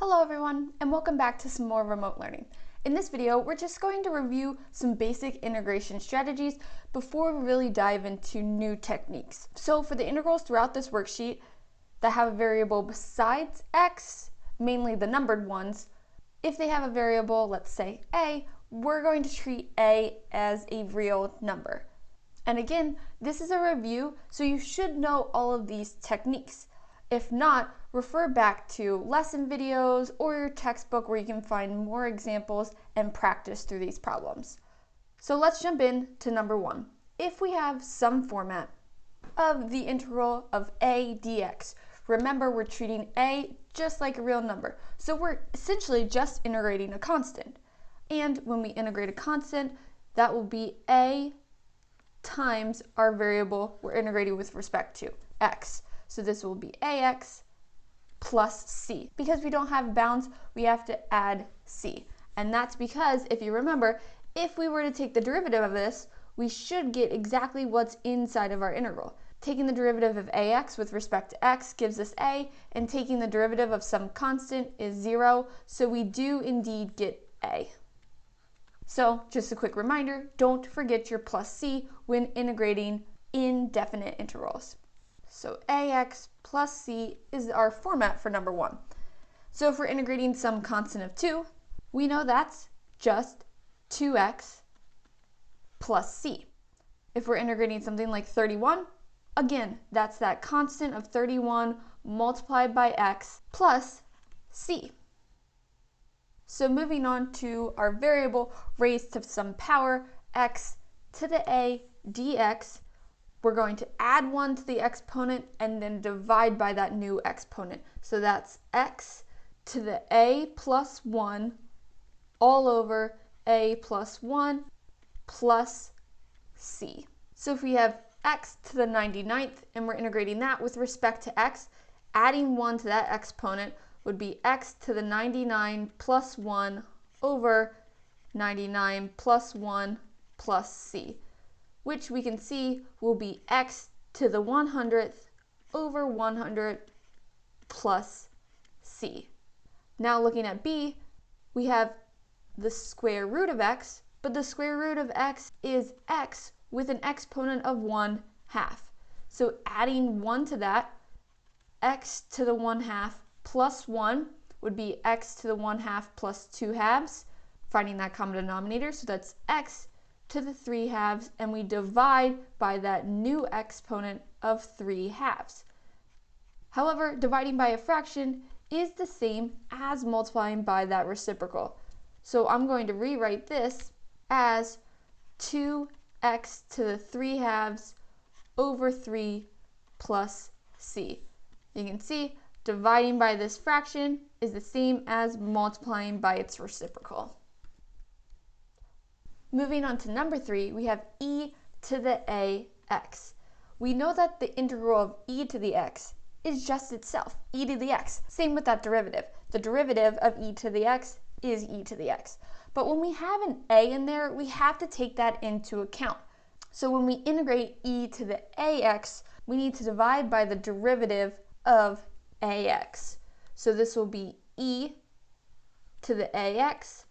Hello everyone, and welcome back to some more remote learning. In this video, we're just going to review some basic integration strategies before we really dive into new techniques. So for the integrals throughout this worksheet that have a variable besides x, mainly the numbered ones, if they have a variable, let's say a, we're going to treat a as a real number. And again, this is a review, so you should know all of these techniques. If not, refer back to lesson videos or your textbook where you can find more examples and practice through these problems. So let's jump in to number one. If we have some format of the integral of a dx, remember we're treating a just like a real number. So we're essentially just integrating a constant. And when we integrate a constant, that will be a times our variable we're integrating with respect to, x. So this will be ax plus c. Because we don't have bounds, we have to add c. And that's because, if you remember, if we were to take the derivative of this, we should get exactly what's inside of our integral. Taking the derivative of ax with respect to x gives us a, and taking the derivative of some constant is 0, so we do indeed get a. So, just a quick reminder, don't forget your plus c when integrating indefinite integrals. So ax plus c is our format for number one. So if we're integrating some constant of 2, we know that's just 2x plus c. If we're integrating something like 31, again, that's that constant of 31 multiplied by x plus c. So moving on to our variable raised to some power, x to the a dx, we're going to add 1 to the exponent and then divide by that new exponent. So that's x to the a plus 1 all over a plus 1 plus c. So if we have x to the 99th and we're integrating that with respect to x, adding 1 to that exponent would be x to the 99 plus 1 over 99 plus 1 plus c, which we can see will be x to the 100th over 100 plus c. Now looking at b, we have the square root of x, but the square root of x is x with an exponent of 1/2. So adding 1 to that, x to the 1/2 plus 1 would be x to the 1/2 plus 2/2, finding that common denominator, so that's x to the 3/2, and we divide by that new exponent of 3/2. However, dividing by a fraction is the same as multiplying by that reciprocal. So I'm going to rewrite this as 2x to the 3/2 over 3 plus c. You can see dividing by this fraction is the same as multiplying by its reciprocal. Moving on to number 3, we have e to the ax. We know that the integral of e to the x is just itself, e to the x. Same with that derivative. The derivative of e to the x is e to the x. But when we have an a in there, we have to take that into account. So when we integrate e to the ax, we need to divide by the derivative of ax. So this will be e to the ax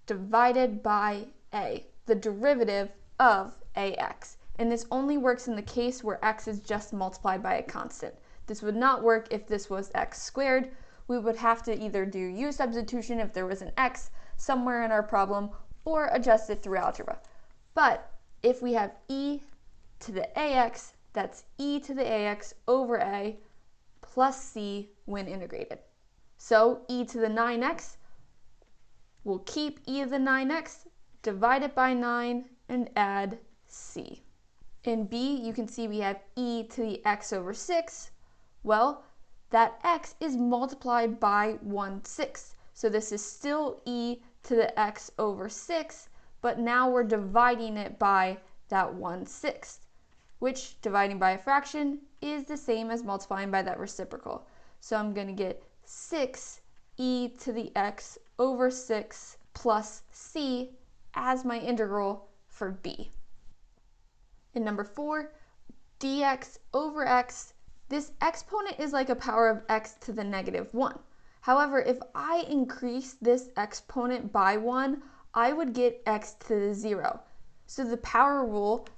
divided by a, the derivative of ax. And this only works in the case where x is just multiplied by a constant. This would not work if this was x squared. We would have to either do u-substitution if there was an x somewhere in our problem, or adjust it through algebra. But if we have e to the ax, that's e to the ax over a plus c when integrated. So e to the 9x, we'll keep e to the 9x, divide it by 9, and add c. In b, you can see we have e to the x over 6. Well, that x is multiplied by 1/6. So this is still e to the x over 6, but now we're dividing it by that 1/6, which, dividing by a fraction, is the same as multiplying by that reciprocal. So I'm going to get 6e to the x over 6 plus c as my integral for b. In number 4, dx over x, this exponent is like a power of x to the -1. However, if I increase this exponent by 1, I would get x to the 0. So the power rule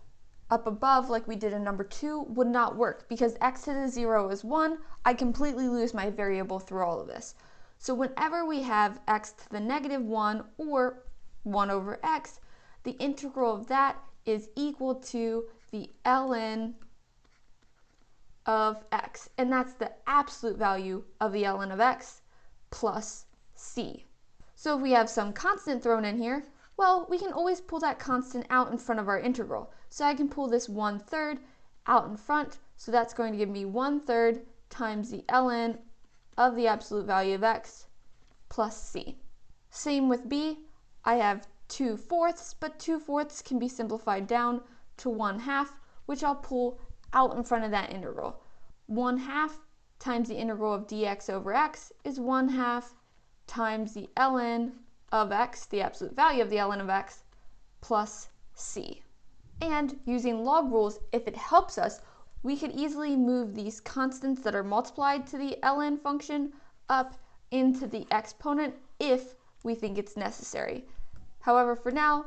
up above, like we did in number 2, would not work because x to the 0 is 1. I completely lose my variable through all of this. So whenever we have x to the negative 1 or 1 over x, the integral of that is equal to the ln of x. And that's the absolute value of the ln of x plus c. So if we have some constant thrown in here, well, we can always pull that constant out in front of our integral. So I can pull this 1/3 out in front, so that's going to give me 1/3 times the ln of the absolute value of x plus c. Same with b, I have 2/4, but 2/4 can be simplified down to 1/2, which I'll pull out in front of that integral. 1/2 times the integral of dx over x is 1/2 times the ln of x, the absolute value of the ln of x, plus c. And using log rules, if it helps us, we could easily move these constants that are multiplied to the ln function up into the exponent if we think it's necessary. However, for now,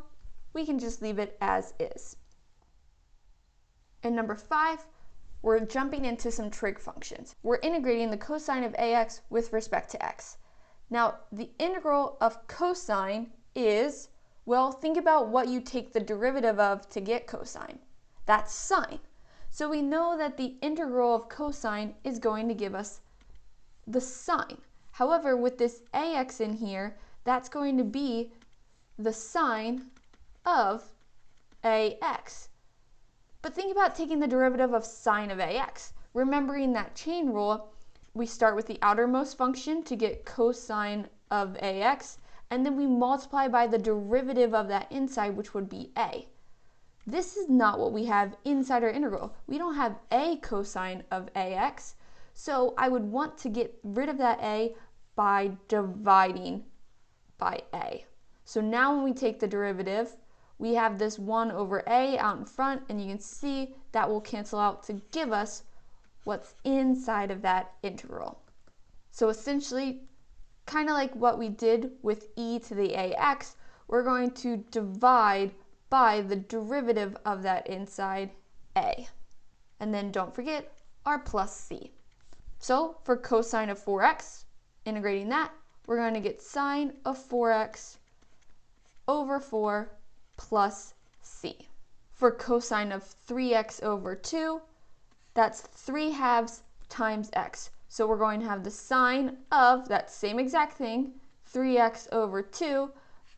we can just leave it as is. In number 5, we're jumping into some trig functions. We're integrating the cosine of ax with respect to x. Now, the integral of cosine is, well, think about what you take the derivative of to get cosine. That's sine. So we know that the integral of cosine is going to give us the sine. However, with this ax in here, that's going to be the sine of ax. But think about taking the derivative of sine of ax. Remembering that chain rule, we start with the outermost function to get cosine of ax, and then we multiply by the derivative of that inside, which would be a. This is not what we have inside our integral. We don't have a cosine of ax, so I would want to get rid of that a by dividing by a. So now when we take the derivative, we have this 1 over a out in front, and you can see that will cancel out to give us what's inside of that integral. So essentially, kind of like what we did with e to the ax, we're going to divide by the derivative of that inside a. And then don't forget our plus c. So for cosine of 4x, integrating that, we're going to get sine of 4x over 4 plus c. For cosine of 3x over 2, that's 3/2 times x. So we're going to have the sine of that same exact thing, 3x over 2,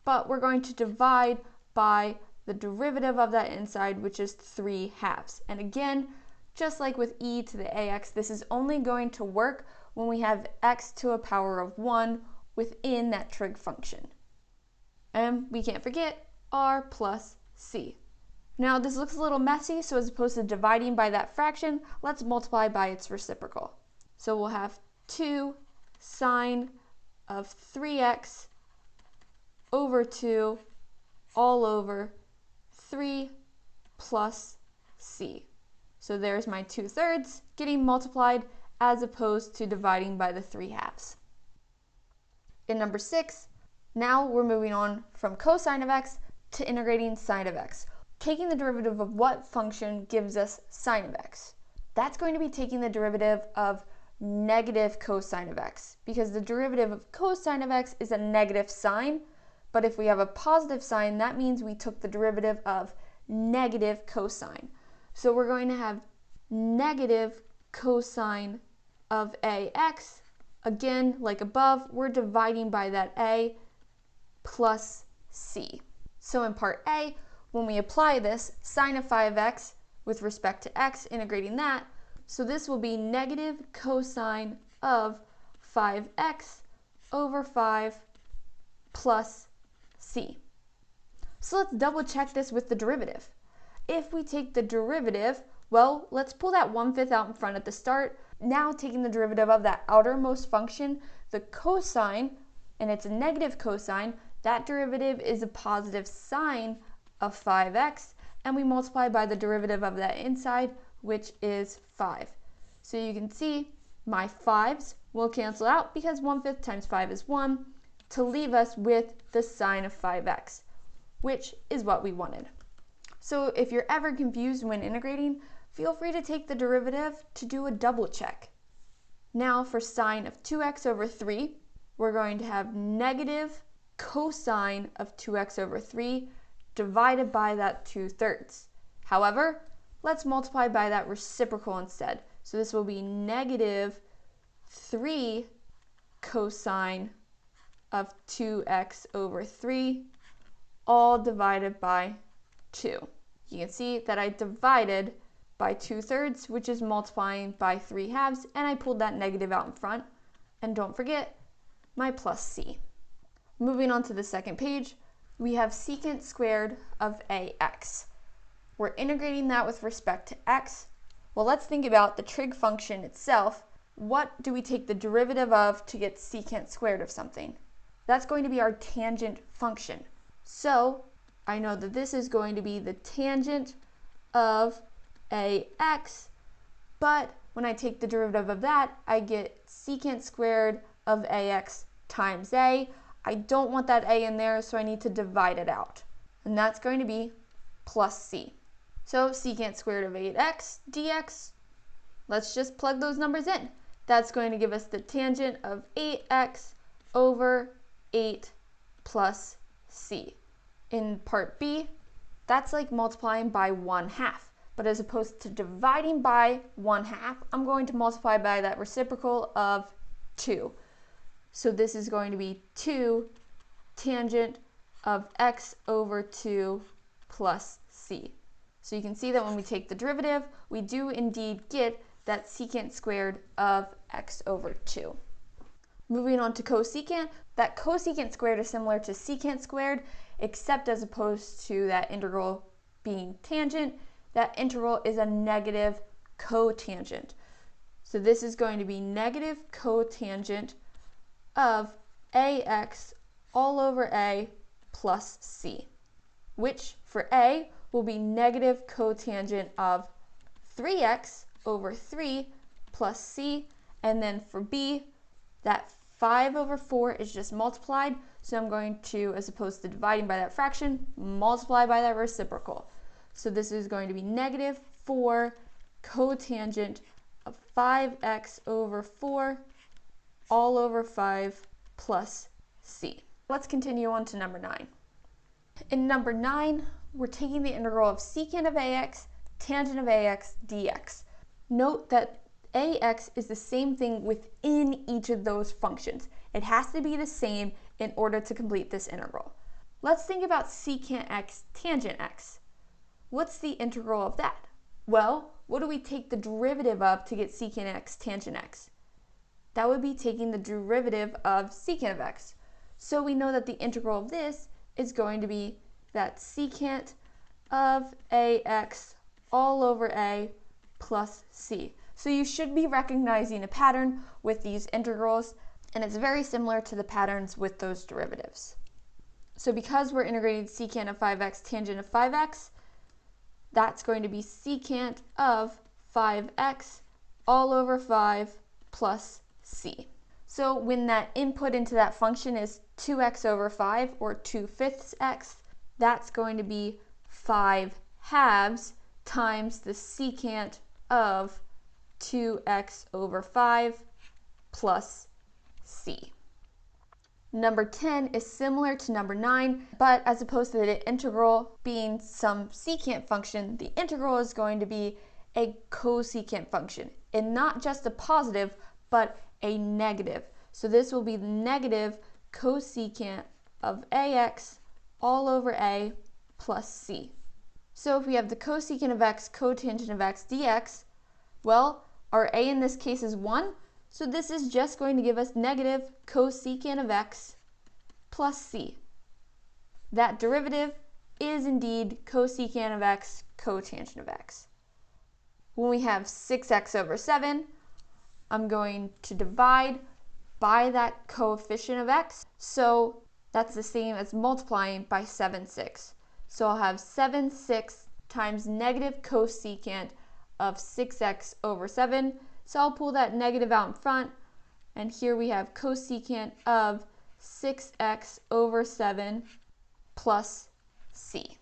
but we're going to divide by the derivative of that inside, which is 3/2. And again, just like with e to the ax, this is only going to work when we have x to a power of 1 within that trig function. And we can't forget r plus c. Now this looks a little messy, so as opposed to dividing by that fraction, let's multiply by its reciprocal. So we'll have 2 sine of 3x over 2 all over 3 plus c. So there's my 2/3 getting multiplied as opposed to dividing by the 3/2. In number 6, now we're moving on from cosine of x to integrating sine of x. Taking the derivative of what function gives us sine of x? That's going to be taking the derivative of negative cosine of x, because the derivative of cosine of x is a negative sign, but if we have a positive sign, that means we took the derivative of negative cosine. So we're going to have negative cosine of ax. Again, like above, we're dividing by that a plus c. So in part A, when we apply this, sine of 5x with respect to x, integrating that, so this will be negative cosine of 5x over 5 plus c. So let's double check this with the derivative. If we take the derivative, well, let's pull that 1/5 out in front at the start. Now taking the derivative of that outermost function, the cosine, and it's a negative cosine, that derivative is a positive sine of 5x, and we multiply by the derivative of that inside, which is 5. So you can see my 5's will cancel out because 1/5 times 5 is 1, to leave us with the sine of 5x, which is what we wanted. So if you're ever confused when integrating, feel free to take the derivative to do a double check. Now for sine of 2x over 3, we're going to have negative cosine of 2x over 3 divided by that 2/3. However, let's multiply by that reciprocal instead. So this will be negative 3 cosine of 2x over 3, all divided by 2. You can see that I divided by 2/3, which is multiplying by 3/2, and I pulled that negative out in front. And don't forget my plus c. Moving on to the second page, we have secant squared of ax. We're integrating that with respect to x. Well, let's think about the trig function itself. What do we take the derivative of to get secant squared of something? That's going to be our tangent function. So I know that this is going to be the tangent of ax, but when I take the derivative of that, I get secant squared of ax times a. I don't want that a in there, so I need to divide it out. And that's going to be plus c. So secant squared of 8x dx, let's just plug those numbers in. That's going to give us the tangent of 8x over 8 plus c. In part B, that's like multiplying by 1/2. But as opposed to dividing by 1/2, I'm going to multiply by that reciprocal of 2. So this is going to be 2 tangent of x over 2 plus c. So you can see that when we take the derivative, we do indeed get that secant squared of x over 2. Moving on to cosecant, that cosecant squared is similar to secant squared, except as opposed to that integral being tangent, that integral is a negative cotangent. So this is going to be negative cotangent of ax all over a plus c, which for a will be negative cotangent of 3x over 3 plus c, and then for b, that 5 over 4 is just multiplied, so I'm going to, as opposed to dividing by that fraction, multiply by that reciprocal. So this is going to be negative 4 cotangent of 5x over 4 all over 5 plus c. Let's continue on to number 9. In number 9, we're taking the integral of secant of ax, tangent of ax dx. Note that ax is the same thing within each of those functions. It has to be the same in order to complete this integral. Let's think about secant x, tangent x. What's the integral of that? Well, what do we take the derivative of to get secant x, tangent x? That would be taking the derivative of secant of x. So we know that the integral of this is going to be that secant of ax all over a plus c. So you should be recognizing a pattern with these integrals, and it's very similar to the patterns with those derivatives. So because we're integrating secant of 5x, tangent of 5x, that's going to be secant of 5x all over 5 plus c. So when that input into that function is 2x over 5, or 2/5 x, that's going to be 5/2 times the secant of 2x over 5 plus c. Number 10 is similar to number 9, but as opposed to the integral being some secant function, the integral is going to be a cosecant function, and not just a positive, but a negative. So this will be the negative cosecant of ax all over a plus c. So if we have the cosecant of x, cotangent of x dx, well, our a in this case is 1, so this is just going to give us negative cosecant of x plus c. That derivative is indeed cosecant of x, cotangent of x. When we have 6x over 7, I'm going to divide by that coefficient of x, so that's the same as multiplying by 7/6. So I'll have 7/6 times negative cosecant of 6x over 7. So I'll pull that negative out in front, And here we have cosecant of 6x over 7 plus c.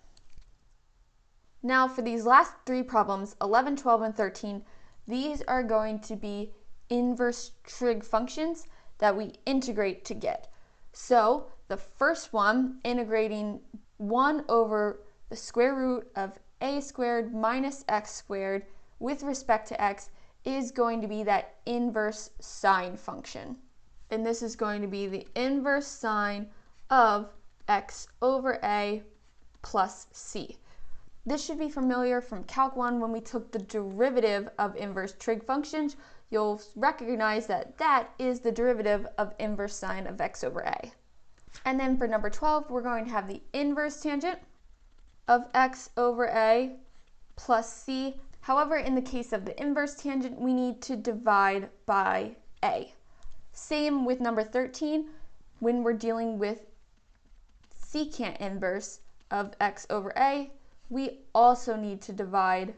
Now for these last three problems, 11, 12, and 13, these are going to be inverse trig functions that we integrate to get. So the first one, integrating 1 over the square root of a squared minus x squared with respect to x, is going to be that inverse sine function. And this is going to be the inverse sine of x over a plus c. This should be familiar from Calc 1 when we took the derivative of inverse trig functions. You'll recognize that that is the derivative of inverse sine of x over a. And then for number 12, we're going to have the inverse tangent of x over a plus c. However, in the case of the inverse tangent, we need to divide by a. Same with number 13, when we're dealing with secant inverse of x over a, we also need to divide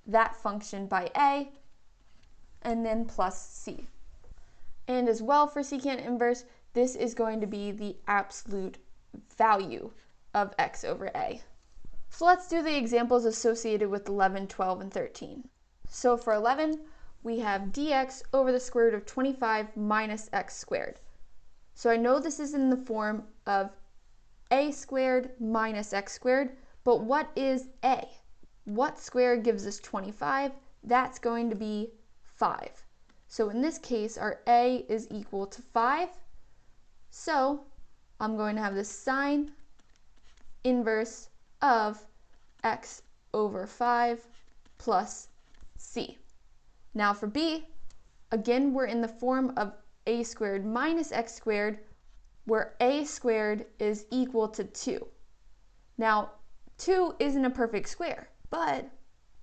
that function by a and then plus c. And as well for secant inverse, this is going to be the absolute value of x over a. So let's do the examples associated with 11, 12, and 13. So for 11, we have dx over the square root of 25 minus x squared. So I know this is in the form of a squared minus x squared, but what is a? What square gives us 25? That's going to be 5. So in this case, our a is equal to 5. So I'm going to have the sine inverse of x over 5 plus c. Now for b, again, we're in the form of a squared minus x squared, where a squared is equal to 2. Now, 2 isn't a perfect square, but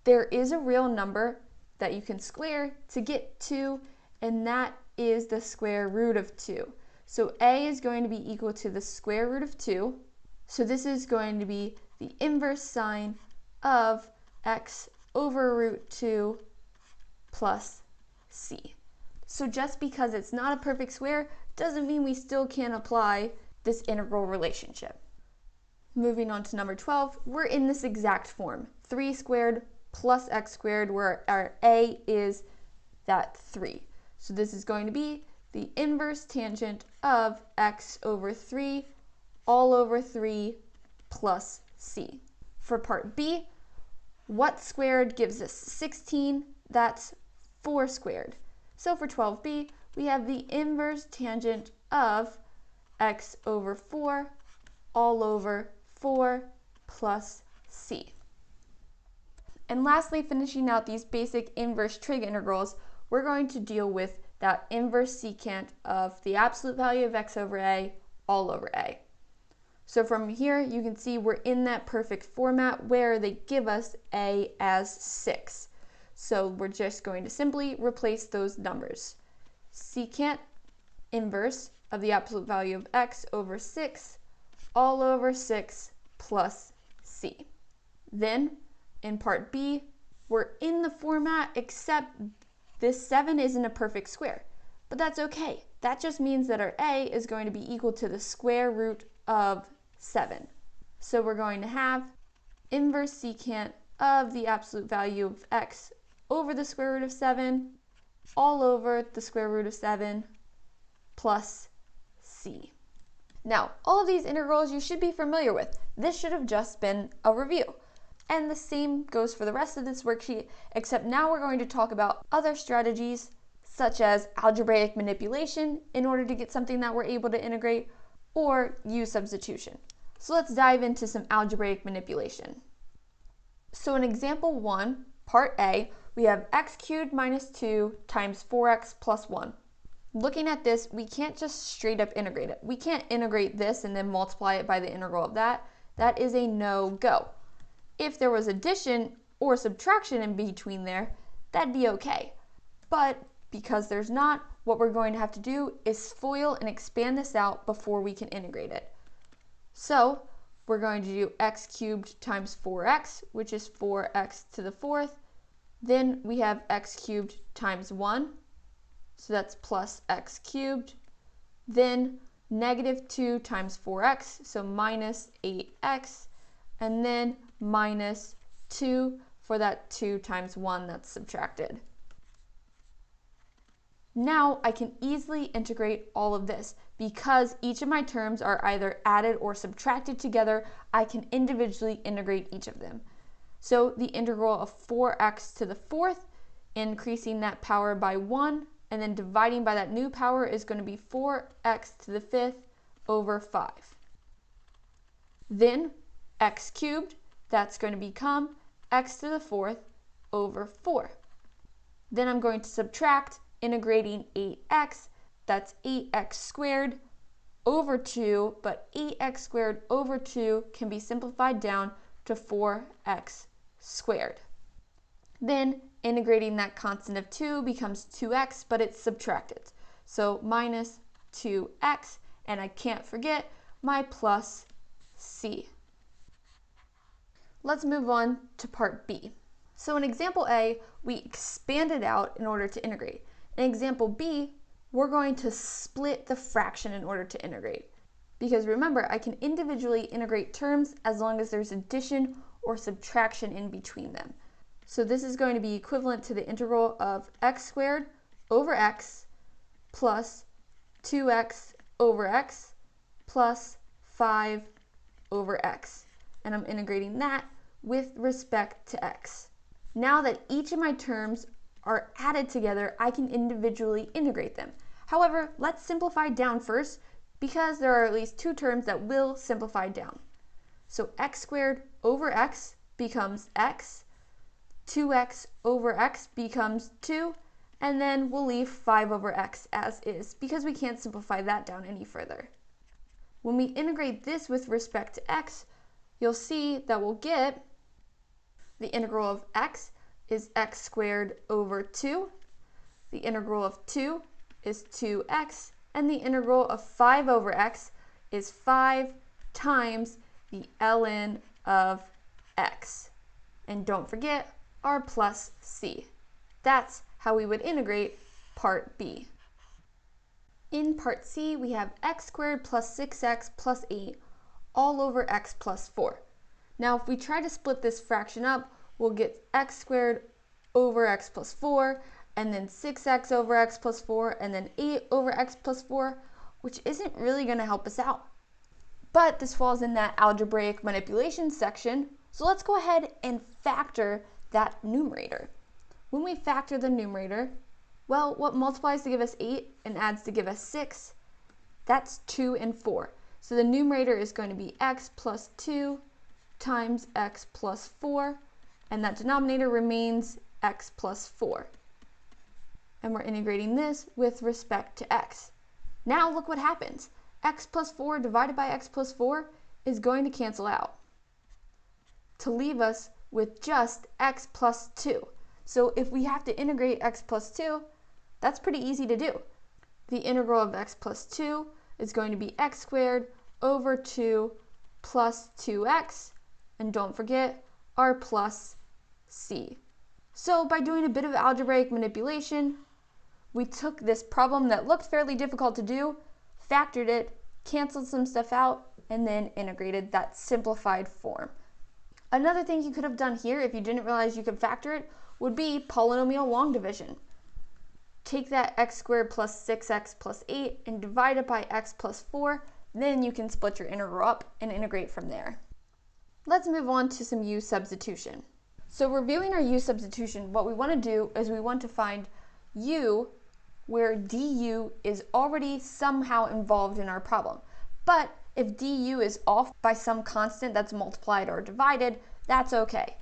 there is a real number that you can square to get 2, and that is the square root of 2. So a is going to be equal to the square root of 2. So this is going to be the inverse sine of x over root 2 plus c. So just because it's not a perfect square doesn't mean we still can't apply this integral relationship. Moving on to number 12, we're in this exact form, 3 squared plus x squared, where our a is that 3. So this is going to be the inverse tangent of x over 3 all over 3 plus c. For part b, what squared gives us 16? That's 4 squared. So for 12b, we have the inverse tangent of x over 4 all over 4 plus c. And lastly, finishing out these basic inverse trig integrals, we're going to deal with that inverse secant of the absolute value of x over a all over a. So from here, you can see we're in that perfect format where they give us a as 6. So we're just going to simply replace those numbers. Secant inverse of the absolute value of x over 6 all over 6 plus c. Then in part b, we're in the format except this 7 isn't a perfect square, but that's okay. That just means that our a is going to be equal to the square root of 7. So we're going to have inverse secant of the absolute value of x over the square root of 7 all over the square root of 7 plus c. Now, all of these integrals you should be familiar with. This should have just been a review. And the same goes for the rest of this worksheet, except now we're going to talk about other strategies such as algebraic manipulation in order to get something that we're able to integrate, or u-substitution. So let's dive into some algebraic manipulation. So in example 1, part A, we have x cubed minus 2 times 4x plus 1. Looking at this, we can't just straight up integrate it. We can't integrate this and then multiply it by the integral of that. That is a no-go. If there was addition or subtraction in between there, that'd be okay. But because there's not, what we're going to have to do is FOIL and expand this out before we can integrate it. So we're going to do x cubed times 4x, which is 4x to the 4th. Then we have x cubed times 1 so that's plus x cubed. Then negative 2 times 4x, so minus 8x. And then minus 2 for that 2 times 1 that's subtracted. Now I can easily integrate all of this. Because each of my terms are either added or subtracted together, I can individually integrate each of them. So the integral of 4x to the fourth, increasing that power by 1, and then dividing by that new power is going to be 4x to the fifth over 5. Then x cubed, that's going to become x to the fourth over 4. Then I'm going to subtract, integrating 8x, that's 8x squared over 2, but 8x squared over 2 can be simplified down to 4x squared. Then integrating that constant of 2 becomes 2x, but it's subtracted. So minus 2x, and I can't forget my plus c. Let's move on to part B. So in example A, we expanded out in order to integrate. In example B, we're going to split the fraction in order to integrate. Because remember, I can individually integrate terms as long as there's addition or subtraction in between them. So this is going to be equivalent to the integral of x squared over x plus 2x over x plus 5 over x. And I'm integrating that with respect to x. Now that each of my terms are added together, I can individually integrate them. However, let's simplify down first because there are at least two terms that will simplify down. So x squared over x becomes x, 2x over x becomes 2, and then we'll leave 5 over x as is because we can't simplify that down any further. When we integrate this with respect to x, you'll see that we'll get the integral of x is x squared over 2, the integral of 2 is 2x, and the integral of 5 over x is 5 times the ln of x. And don't forget our plus c. That's how we would integrate part B. In part C, we have x squared plus 6x plus 8 all over x plus 4. Now if we try to split this fraction up, we'll get x squared over x plus 4, and then 6x over x plus 4, and then 8 over x plus 4, which isn't really going to help us out. But this falls in that algebraic manipulation section, so let's go ahead and factor that numerator. When we factor the numerator, well, what multiplies to give us 8 and adds to give us 6? That's 2 and 4. So the numerator is going to be x plus 2 times x plus 4, and that denominator remains x plus 4. And we're integrating this with respect to x. Now look what happens. X plus 4 divided by x plus 4 is going to cancel out to leave us with just x plus 2. So if we have to integrate x plus 2, that's pretty easy to do. The integral of x plus 2 is going to be x squared over 2 plus 2x, and don't forget our plus c. So by doing a bit of algebraic manipulation, we took this problem that looked fairly difficult to do, factored it, canceled some stuff out, and then integrated that simplified form. Another thing you could have done here, if you didn't realize you could factor it, would be polynomial long division. Take that x squared plus 6x plus 8 and divide it by x plus 4, then you can split your integral up and integrate from there. Let's move on to some u-substitution. So reviewing our u-substitution, what we want to do is we want to find u where du is already somehow involved in our problem. But if du is off by some constant that's multiplied or divided, that's okay.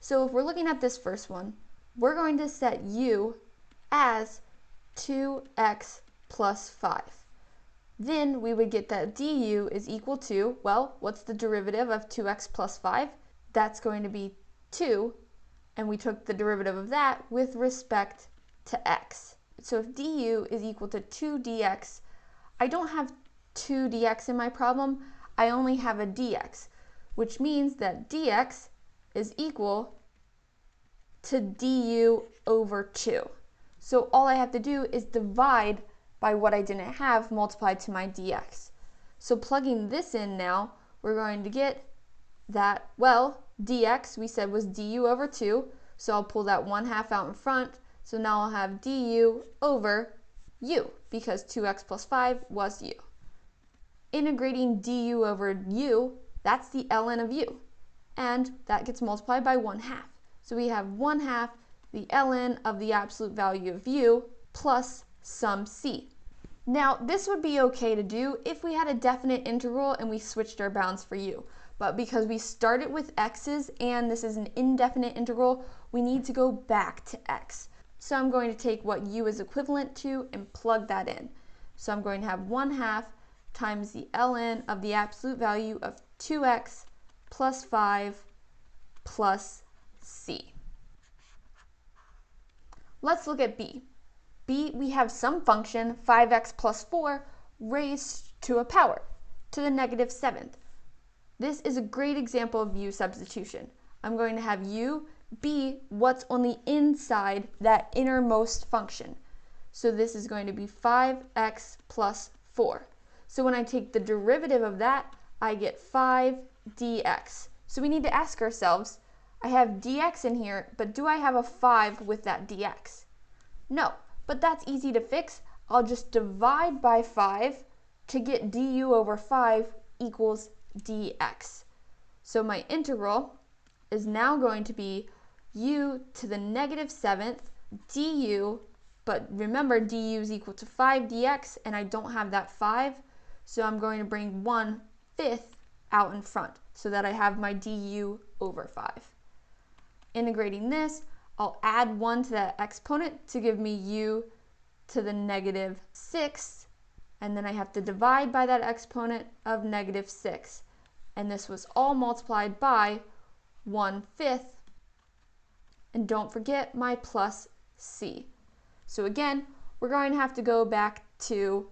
So if we're looking at this first one, we're going to set u as 2x plus 5. Then we would get that du is equal to, well, what's the derivative of 2x plus 5? That's going to be 2, and we took the derivative of that with respect to x. So if du is equal to 2 dx, I don't have 2 dx in my problem, I only have a dx, which means that dx is equal to du over 2. So all I have to do is divide by what I didn't have multiplied to my dx. So plugging this in now, we're going to get that, well, dx we said was du over 2, so I'll pull that 1/2 out in front. So now I'll have du over u, because 2x plus 5 was u. Integrating du over u, that's the ln of u, and that gets multiplied by 1/2. So we have 1/2 the ln of the absolute value of u plus some c. Now this would be okay to do if we had a definite integral and we switched our bounds for u. But because we started with x's and this is an indefinite integral, we need to go back to x. So I'm going to take what u is equivalent to and plug that in. So I'm going to have 1/2 times the ln of the absolute value of 2x plus 5 plus c. Let's look at b. b, we have some function, 5x plus 4, raised to a power, to the -7th. This is a great example of u-substitution. I'm going to have u be what's on the inside that innermost function. So this is going to be 5x plus 4. So when I take the derivative of that, I get 5 dx. So we need to ask ourselves, I have dx in here, but do I have a 5 with that dx? No, but that's easy to fix. I'll just divide by 5 to get du over 5 equals dx. So my integral is now going to be u to the -7th du, but remember du is equal to 5 dx, and I don't have that 5, so I'm going to bring 1/5 out in front so that I have my du over 5. Integrating this, I'll add 1 to that exponent to give me u to the -6, and then I have to divide by that exponent of -6. And this was all multiplied by 1/5. And don't forget my plus c. So again, we're going to have to go back to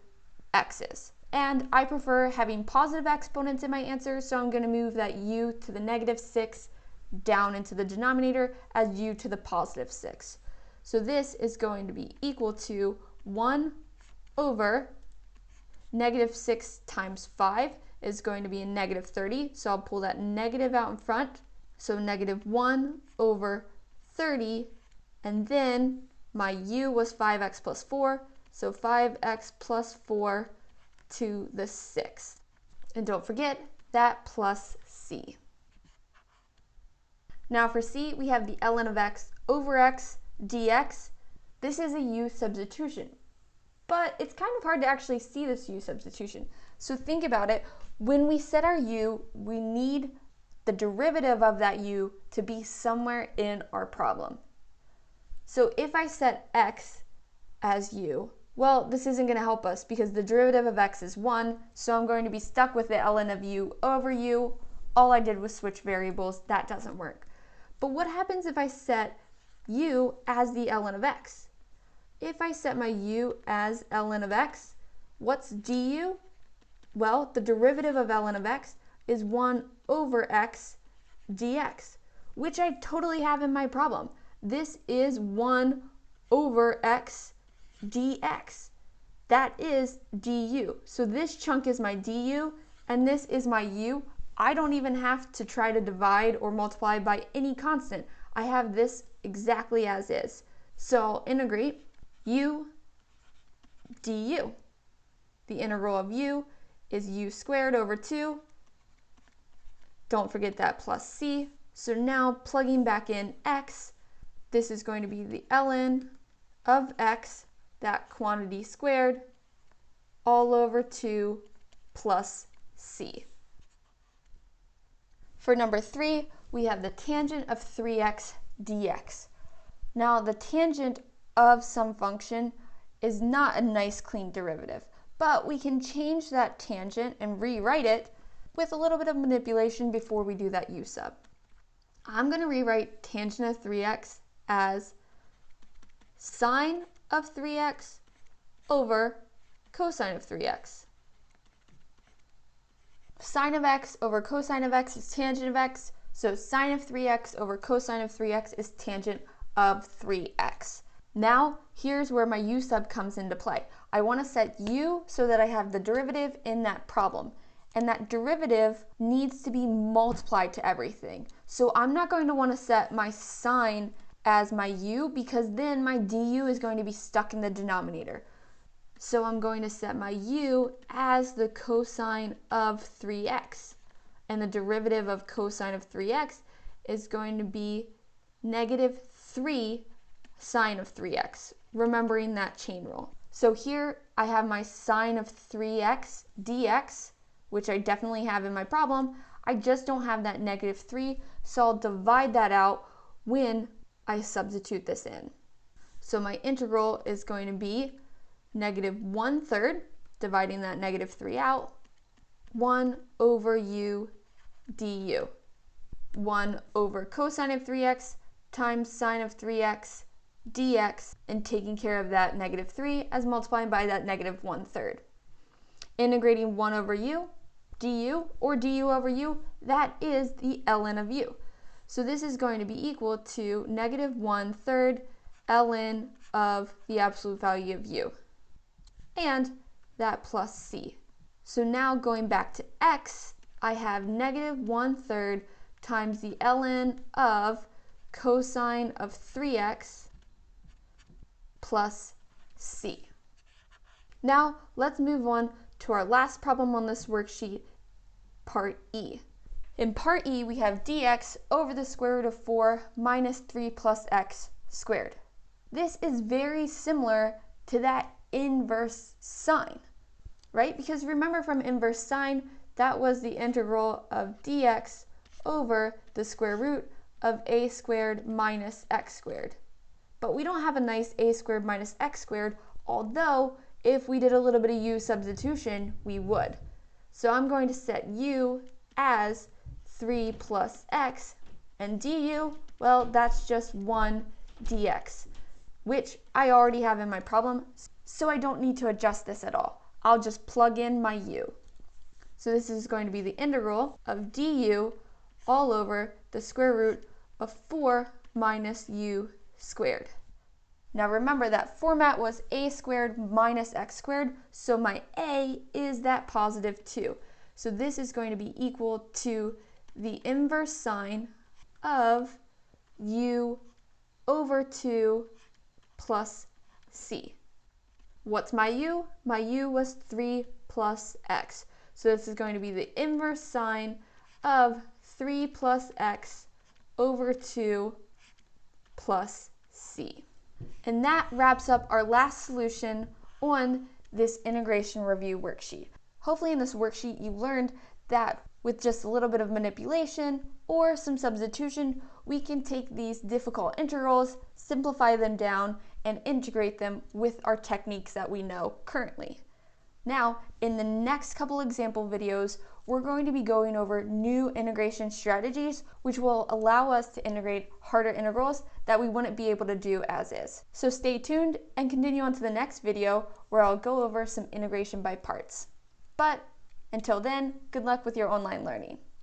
x's. And I prefer having positive exponents in my answer, so I'm going to move that u to the -6 down into the denominator as u to the +6. So this is going to be equal to 1 over -6 times 5 is going to be a -30, so I'll pull that negative out in front. So -1 over 30, and then my u was 5x plus 4, so 5x plus 4 to the 6th. And don't forget that plus c. Now for c, we have the ln of x over x dx. This is a u-substitution, but it's kind of hard to actually see this u-substitution. So think about it. When we set our u, we need the derivative of that u to be somewhere in our problem. So if I set x as u, well, this isn't going to help us because the derivative of x is 1, so I'm going to be stuck with the ln of u over u. All I did was switch variables. That doesn't work. But what happens if I set u as the ln of x? If I set my u as ln of x, what's du? Well, the derivative of ln of x is 1 over x dx, which I totally have in my problem. This is 1 over x dx. That is du. So this chunk is my du, and this is my u. I don't even have to try to divide or multiply by any constant. I have this exactly as is. So I'll integrate u du. The integral of u is u squared over 2. Don't forget that plus c. So now plugging back in x, this is going to be the ln of x, that quantity squared, all over 2 plus c. For number 3, we have the tangent of 3x dx. Now the tangent of some function is not a nice clean derivative, but we can change that tangent and rewrite it with a little bit of manipulation before we do that u-sub. I'm going to rewrite tangent of 3x as sine of 3x over cosine of 3x. Sine of x over cosine of x is tangent of x, so sine of 3x over cosine of 3x is tangent of 3x. Now, here's where my u sub comes into play. I want to set u so that I have the derivative in that problem. And that derivative needs to be multiplied to everything. So I'm not going to want to set my sine as my u, because then my du is going to be stuck in the denominator. So I'm going to set my u as the cosine of 3x. And the derivative of cosine of 3x is going to be negative 3 sine of 3x, remembering that chain rule. So here I have my sine of 3x dx, which I definitely have in my problem. I just don't have that negative 3, so I'll divide that out when I substitute this in. So my integral is going to be negative 1/3, dividing that negative 3 out, 1 over u du. 1 over cosine of 3x times sine of 3x dx, and taking care of that negative 3 as multiplying by that negative 1/3. Integrating 1 over u du, or du over u, that is the ln of u. So this is going to be equal to negative 1/3 ln of the absolute value of u, and that plus c. So now going back to x, I have negative 1/3 times the ln of cosine of 3x plus c. Now let's move on to our last problem on this worksheet, part E. In part E, we have dx over the square root of 4 minus 3 plus x squared. This is very similar to that inverse sine, right? Because remember from inverse sine, that was the integral of dx over the square root of a squared minus x squared. But we don't have a nice a squared minus x squared, although if we did a little bit of u substitution, we would. So I'm going to set u as 3 plus x, and du, well, that's just 1 dx, which I already have in my problem, so I don't need to adjust this at all. I'll just plug in my u. So this is going to be the integral of du all over the square root of 4 minus u squared. Now remember that format was a squared minus x squared, so my a is that positive 2. So this is going to be equal to the inverse sine of u over 2 plus c. What's my u? My u was 3 plus x. So this is going to be the inverse sine of 3 plus x over 2 plus c. And that wraps up our last solution on this integration review worksheet. Hopefully in this worksheet you learned that with just a little bit of manipulation or some substitution, we can take these difficult integrals, simplify them down, and integrate them with our techniques that we know currently. Now, in the next couple example videos, we're going to be going over new integration strategies, which will allow us to integrate harder integrals that we wouldn't be able to do as is. So stay tuned and continue on to the next video where I'll go over some integration by parts. But until then, good luck with your online learning.